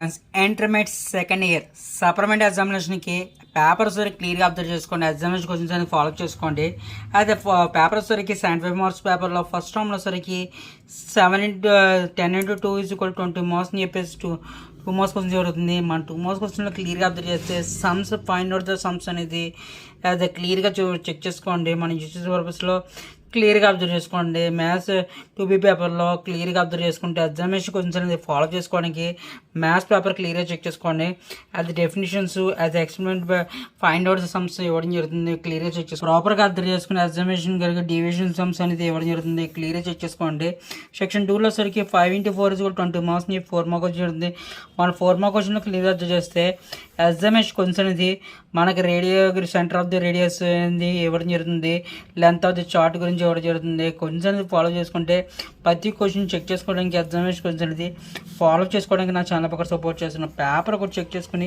Intermediate second year supplement ఎగ్జామినేషన్కి papers వరకు క్లియర్గా అబ్జర్వ్ చేసుకోండి. ఎగ్జామినేషన్ క్వశ్చన్స్ అనేది ఫాలో చేసుకోండి. అయితే పేపర్స్ వరకు 75 మార్క్స్ పేపర్లో ఫస్ట్ టర్మ్లో సరికి 10 × 2 = 20 మార్క్స్ అని చెప్పేసి 2 మార్క్స్ క్వశ్చన్ జరుగుతుంది. మన 2 మార్క్స్ క్వశ్చన్లో క్లియర్గా అబ్జర్వ్ చేస్తే sums find out the sums అనేది అదే క్లియర్గా చెక్ చేసుకోండి. మన యూసీ పర్పస్లో క్లియర్గా అబ్జర్వ్ చేసుకోండి. మ్యాథ్స్ 2B పేపర్లో క్లియర్గా అబ్జర్వ్ చేసుకుంటే ఎగ్జామినేషన్ క్వశ్చన్స్ అనేది ఫాలో చేసుకోవడానికి మ్యాథ్స్ పేపర్ క్లియర్గా చెక్ చేసుకోండి. అది డెఫినేషన్స్ అది ఎక్స్పెరిమెంట్ ఫైండ్ అవుట్ సమ్స్ ఇవ్వడం జరుగుతుంది. క్లియర్గా చెక్ చేసుకోండి. ప్రాపర్గా అబ్జర్వ్ చేసుకుని ఎగ్జామినేషన్ కనుక డివిజన్ సమ్స్ అనేది ఇవ్వడం జరుగుతుంది. క్లియర్గా చెక్ చేసుకోండి. సెక్షన్ 2లో సరికి 5 × 4 = 20 మార్క్స్ 4 మార్క్ వచ్చి జరుగుతుంది. మన 4 మార్క్ క్వశ్చన్లో క్లియర్గా అబ్జర్వ్ చేస్తే ఎగ్జామినేషన్ క్వశ్చన్స్ అనేది మనకి సెంటర్ ఆఫ్ ది రేడియస్ అనేది ఇవ్వడం జరుగుతుంది. లెంత్ ఆఫ్ ది చార్ట్ గురించి ఇవ్వడం జరుగుతుంది. క్వశ్చన్స్ అనేది ఫాలో చేసుకుంటే ప్రతి క్వశ్చన్ చెక్ చేసుకోవడానికి ఎగ్జామినేషన్ క్వశ్చన్స్ అనేది ఫాలో చేసుకోవడానికి నా ఛానల్ పక్కన సపోర్ట్ చేస్తున్నాను. పేపర్ కూడా చెక్ చేసుకుని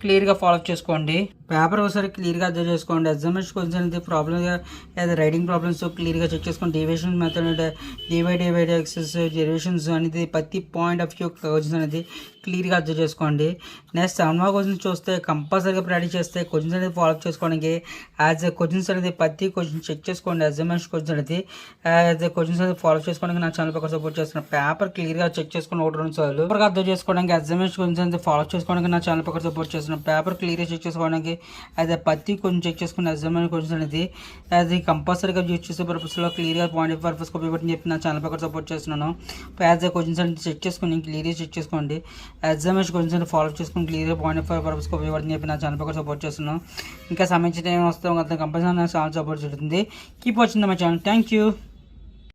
క్లియర్గా ఫాలో చేసుకోండి. పేపర్ ఒకసారి క్లియర్గా అబ్జర్వ్ చేసుకోండి. ఎగ్జామినేషన్ క్వశ్చన్స్ అనేది ప్రాబ్లమ్గా లేదా రైటింగ్ ప్రాబ్లమ్స్ క్లియర్గా చెక్ చేసుకోండి. Derivation method divide excess derivations అనేది ప్రతి పాయింట్ ఆఫ్ వ్యూ క్వశ్చన్స్ అనేది క్లియర్గా అబ్జర్వ్ చేసుకోండి. నెక్స్ట్ 7 మార్క్ క్వశ్చన్స్ చూస్తే కంపల్సరీగా ప్రాక్టీస్ చేస్తే క్వశ్చన్స్ అనేది ఫాలో చేసుకోవడానికి యాజ్ క్వశ్చన్స్ అనేది ప్రతి క్వశ్చన్ చెక్ చేసుకోండి. ఎగ్జామినేషన్ క్వశ్చన్స్ అనేది యాజ్ క్వశ్చన్స్ అనేది ఫాలో చేసుకోవడానికి నా ఛానల్ పక్కన సపోర్ట్ చేస్తున్నాను. పేపర్ క్లియర్గా చెక్ చేసుకుని 1-2 సార్లు పేపర్గా అర్థం చేసుకోవడానికి ఎగ్జామినేషన్ క్వశ్చన్స్ అనేది ఫాలో చేసుకోవడానికి నా ఛానల్ పక్కన సపోర్ట్ చేస్తున్నాను. పేపర్ క్లియర్గా చెక్ చేసుకోవడానికి అయితే ప్రతి క్వశ్చన్ చెక్ చేసుకున్న ఎగ్జామినేషన్ క్వశ్చన్స్ అనేది అది కంపల్సరీగా యూజ్ చేసే పర్పస్లో క్లియర్గా పాయింట్ ఆఫ్ పర్పస్ ఉపయోగపడి చెప్పి నా ఛానల్ పక్కన సపోర్ట్ చేస్తున్నాను. యాజ్ క్వశ్చన్స్ అనేది చెక్ చేసుకుని క్లియర్గా చెక్ చేసుకోండి. ఎగ్జామినేషన్ క్వశ్చన్స్ అనేది ఫాలో చేసుకుని క్లియర్గా పాయింట్ ఆఫ్ పర్పస్ ఉపయోగపడుతుంది చెప్పి నా ఛానల్ పక్కన సపోర్ట్ చేస్తున్నాను. ఇంకా సంబంధించిన ఏం వస్తాం కదా కంపల్సరీ నా ఛానల్ సపోర్ట్ జరుగుతుంది. Keep watching my channel. Thank you.